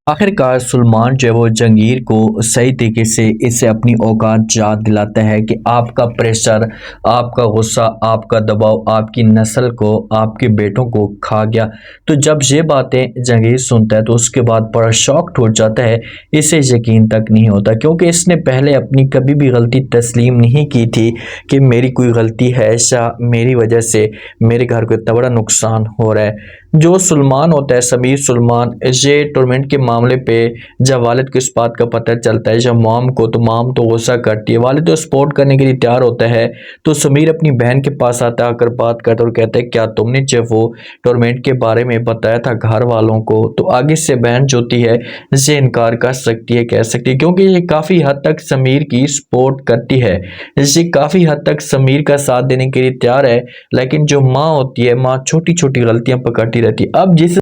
आखिरकार सुलेमान जो है वो जंगीर को सही तरीके से इसे अपनी औकात याद दिलाता है कि आपका प्रेशर, आपका गुस्सा, आपका दबाव आपकी नस्ल को, आपके बेटों को खा गया। तो जब ये बातें जंगीर सुनता है तो उसके बाद बड़ा शॉक्ड हो जाता है। इसे यकीन तक नहीं होता क्योंकि इसने पहले अपनी कभी भी गलती तस्लीम नहीं की थी कि मेरी कोई गलती है, ऐसा मेरी वजह से मेरे घर को इतना बड़ा नुकसान हो रहा है। जो सुलेमान होता है, समीर सुलेमान, ये टूर्नामेंट के मामले पे जब वालिद को इस बात का पता चलता है, जब मॉम को, तो मॉम तो गुस्सा करती है, वालिद तो सपोर्ट करने के लिए तैयार होता है। तो समीर अपनी बहन के पास आता है, आकर बात करता है और कहता है क्या तुमने जब वो टूर्नामेंट के बारे में बताया था घर वालों को? तो आगे से बहन जो होती है इसे इनकार कर सकती है, कह सकती है, क्योंकि ये काफ़ी हद तक समीर की सपोर्ट करती है, ये काफ़ी हद तक समीर का साथ देने के लिए तैयार है। लेकिन जो माँ होती है, माँ छोटी छोटी गलतियां पकड़ती रहती है। अब जिस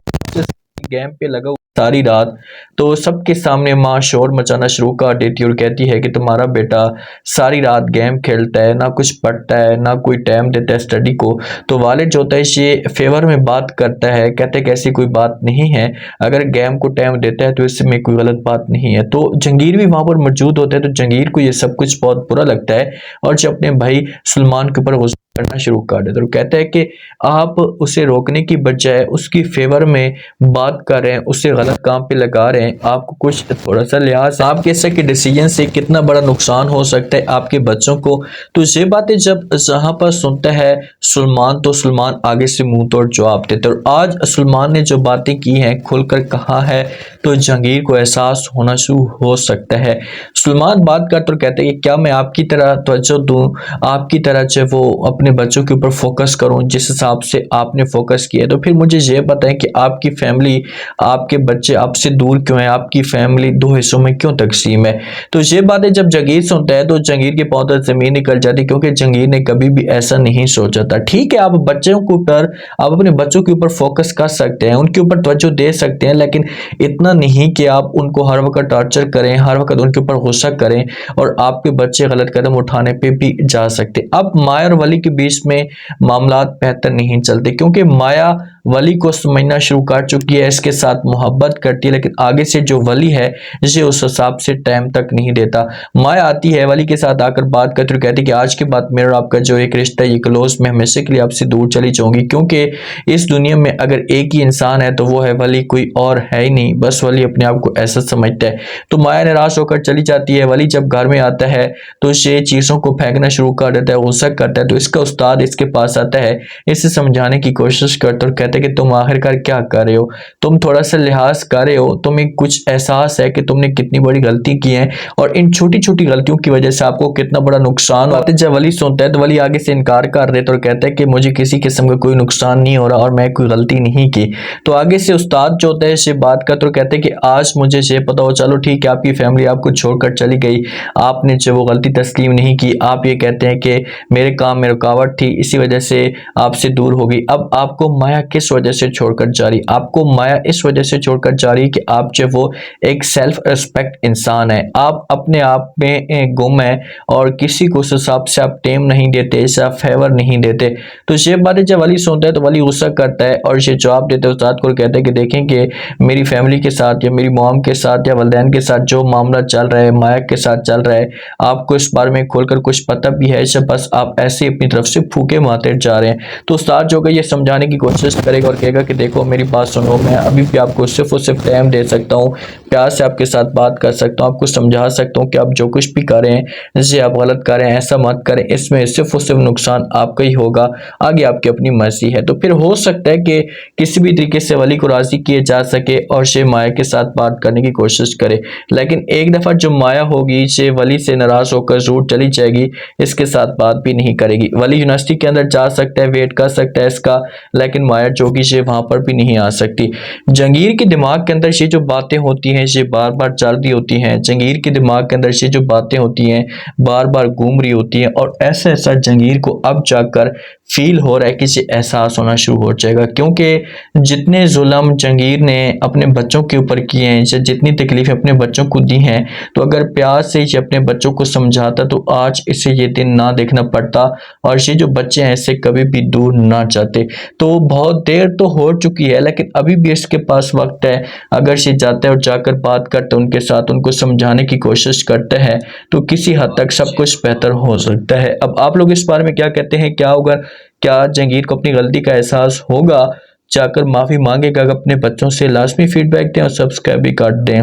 गेम पे लगा हुआ सारी रात, तो सबके सामने माँ शोर मचाना शुरू कर देती है और कहती है कि तुम्हारा बेटा सारी रात गेम खेलता है, ना कुछ पढ़ता है, ना कोई टाइम देता है स्टडी को। तो वालिद जो होता है ये फेवर में बात करता है, कहते हैं कि ऐसी कोई बात नहीं है, अगर गेम को टाइम देता है तो इसमें कोई गलत बात नहीं है। तो जंगीर भी वहां पर मौजूद होता है, तो जंगीर को ये सब कुछ बहुत बुरा लगता है और जो अपने भाई सुलेमान के ऊपर गुस्सा करना शुरू कर देता है। तो कहता है कि आप उसे रोकने की बजाय उसकी फेवर में बात कर रहे हैं, उसे गलत काम पे लगा रहे हैं, आपको कुछ थोड़ा सा लिहाज, आपके ऐसे के डिसीजन से कितना बड़ा नुकसान हो सकता है आपके बच्चों को। तो ये बातें जब जहां पर सुनता है सुलेमान, तो सुलेमान आगे से मुंह तोड़ जवाब देते और आज सुलेमान ने जो बातें की हैं, खुलकर कहा है, तो जहांगीर को एहसास होना शुरू हो सकता है। सुलेमान बात करते और कहते हैं कि क्या मैं आपकी तरह तवज्जो दूं, आपकी तरह जो वो अपने बच्चों के ऊपर फोकस करूं जिस हिसाब से आपने फोकस किया? तो फिर मुझे ये बताएं कि आपकी फैमिली, आपके बच्चे आपसे दूर क्यों हैं, आपकी फैमिली दो हिस्सों में क्यों तकसीम है? तो ये बातें जब जंगीर सुनता है तो जंगीर के पांव तले जमीन निकल जाती, क्योंकि जंगीर ने कभी भी ऐसा नहीं सोचा था। ठीक है, आप बच्चों के ऊपर, आप अपने बच्चों के ऊपर फोकस कर सकते हैं, उनके ऊपर तवज्जो दे सकते हैं, लेकिन इतना नहीं कि आप उनको हर वक्त टॉर्चर करें, हर वक्त उनके ऊपर गुस्सा करें और आपके बच्चे गलत कदम उठाने पे भी जा सकते। अब माया और वली के बीच में मामलात बेहतर नहीं चलते, क्योंकि माया वली को समझना शुरू कर चुकी है, इसके साथ मोहब्बत करती है, लेकिन आगे से जो वली है जिसे उस हिसाब से टाइम तक नहीं देता। माया आती है, वली के साथ आकर बात करती है, कहती है कि आज के बाद मेरा आपका जो एक रिश्ता है, ये क्लोज, मैं हमेशा के लिए आपसे दूर चली जाऊंगी, क्योंकि इस दुनिया में अगर एक ही इंसान है तो वो है वली, कोई और है ही नहीं, बस वली अपने आप को ऐसा समझता है। तो माया निराश होकर चली जाती है। वली जब घर में आता है तो ये चीज़ों को फेंकना शुरू कर देता है, गुस्सा करता है। तो इसका उस्ताद इसके पास आता है, इसे समझाने की कोशिश करता है और कहते हैं कि तुम आखिरकार क्या कर रहे हो, तुम थोड़ा सा लिहाज कर रहे हो, तुम्हें कुछ एहसास है कि तुमने कितनी बड़ी गलती की है और इन छोटी छोटी गलतियों की वजह से आपको कितना बड़ा नुकसान होता है। जब वली सुनता है तो वली आगे से इनकार कर देता है और कहता है कि मुझे किसी किस्म का कोई नुकसान नहीं हो रहा और मैं कोई गलती नहीं की। तो आगे से उस्ताद जो होता है इससे बात करते और कहते हैं कि आज मुझे ये पता हो, चलो ठीक है, आपकी फैमिली आपको छोड़कर चली गई, आपने जो वो गलती तस्लीम नहीं की, आप ये कहते हैं कि मेरे काम में रुकावट थी, इसी वजह से आपसे दूर हो गई। अब आपको माया किस वजह से छोड़कर जा रही? आपको माया इस वजह से छोड़कर जा रही कि आप जो वो एक सेल्फ रिस्पेक्ट इंसान है, आप अपने आप में गुम है और किसी को उस हिसाब से आप टेम नहीं देते, ऐसा फेवर नहीं देते। तो ये बातें जब वली सुनता है तो वली गुस्सा करता है और ये जवाब देते हैं उस्ताद को, कहते हैं कि देखें कि मेरी फैमिली के साथ या मेरी मॉम के साथ या वलदैन के साथ जो मामला चल रहा है, माया के साथ चल रहा है, आपको इस बारे में खोलकर कुछ पता भी है, इसे बस आप ऐसे अपनी तरफ से फूके मारते जा रहे हैं। तो उस्ताद जो है ये समझाने की कोशिश करेगा और कहेगा कि देखो मेरी बात सुनो, मैं अभी भी आपको सिर्फ और सिर्फ टाइम दे सकता हूँ, प्यार से आपके साथ बात कर सकता हूँ, आपको समझा सकता हूँ कि आप जो कुछ भी करें, जिसे आप गलत करें, ऐसा मत करें, इसमें सिर्फ और सिर्फ नुकसान आपका ही होगा, आगे आपकी अपनी मर्जी है। तो फिर हो सकता है कि किसी भी तरीके से वली को राजी किया जा सके और ये माया के साथ बात करने की कोशिश करे, लेकिन एक दफा जो माया होगी ये वली से नाराज होकर जरूर चली जाएगी, इसके साथ बात भी नहीं करेगी। वली यूनिवर्सिटी के अंदर जा सकता है, वेट कर सकता है इसका, लेकिन माया जोगी ये वहां पर भी नहीं आ सकती। जंगीर के दिमाग के अंदर ये जो बातें होती हैं ये बार बार चल रही होती हैं, जंगीर के दिमाग के अंदर ये जो बातें होती हैं बार बार घूम रही होती हैं और ऐसा ऐसा जंगीर को अब जाकर फील हो रहा है, किसी एहसास होना शुरू हो जाएगा। क्योंकि जितने जुल्म जहांगीर ने अपने बच्चों के ऊपर किए हैं, जितनी तकलीफें अपने बच्चों को दी हैं, तो अगर प्यार से ये अपने बच्चों को समझाता तो आज इसे ये दिन ना देखना पड़ता और ये जो बच्चे हैं इससे कभी भी दूर ना जाते। तो बहुत देर तो हो चुकी है, लेकिन अभी भी इसके पास वक्त है। अगर ये जाता है और जाकर बात करता है उनके साथ, उनको समझाने की कोशिश करता है, तो किसी हद तक सब कुछ बेहतर हो सकता है। अब आप लोग इस बारे में क्या कहते हैं? क्या होगा? क्या जहांगीर को अपनी गलती का एहसास होगा? जाकर माफी मांगेगा अपने बच्चों से? लाजमी फीडबैक दें और सब्सक्राइब भी कर दें।